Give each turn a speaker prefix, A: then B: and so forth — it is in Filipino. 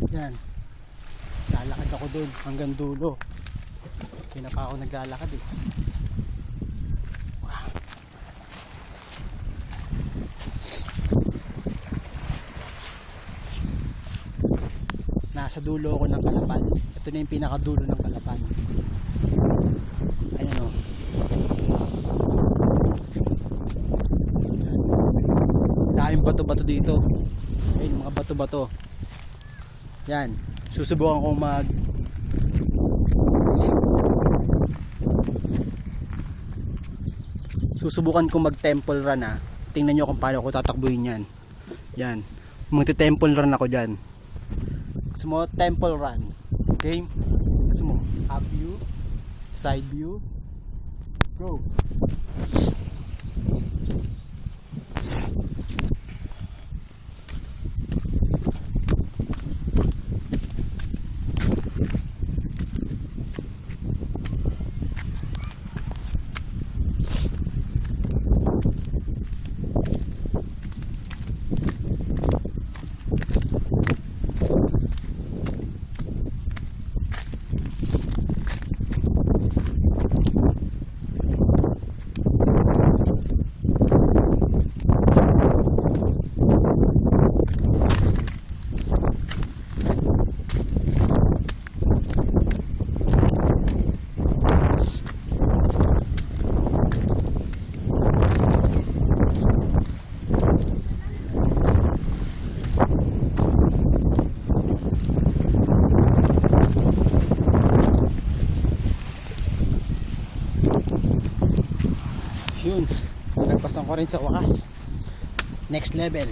A: Yan. Lalakad ako dun hanggang dulo. Kaya na pa ako naglalakad eh. Wow. Nasa dulo ako ng Kalapan. Ito na yung pinakadulo ng Kalapan. Ayan o. Daming bato-bato dito. Ayun, mga bato-bato. Yan. Susubukan kong mag temple run ah. Tingnan nyo kung paano ako tatakbuhin yan. Yan. Magte-temple run ako dyan. Gusto mo temple run? Okay? Gusto mo up view, side view, go. Yun, nagpasan ko rin sa wakas. Next level.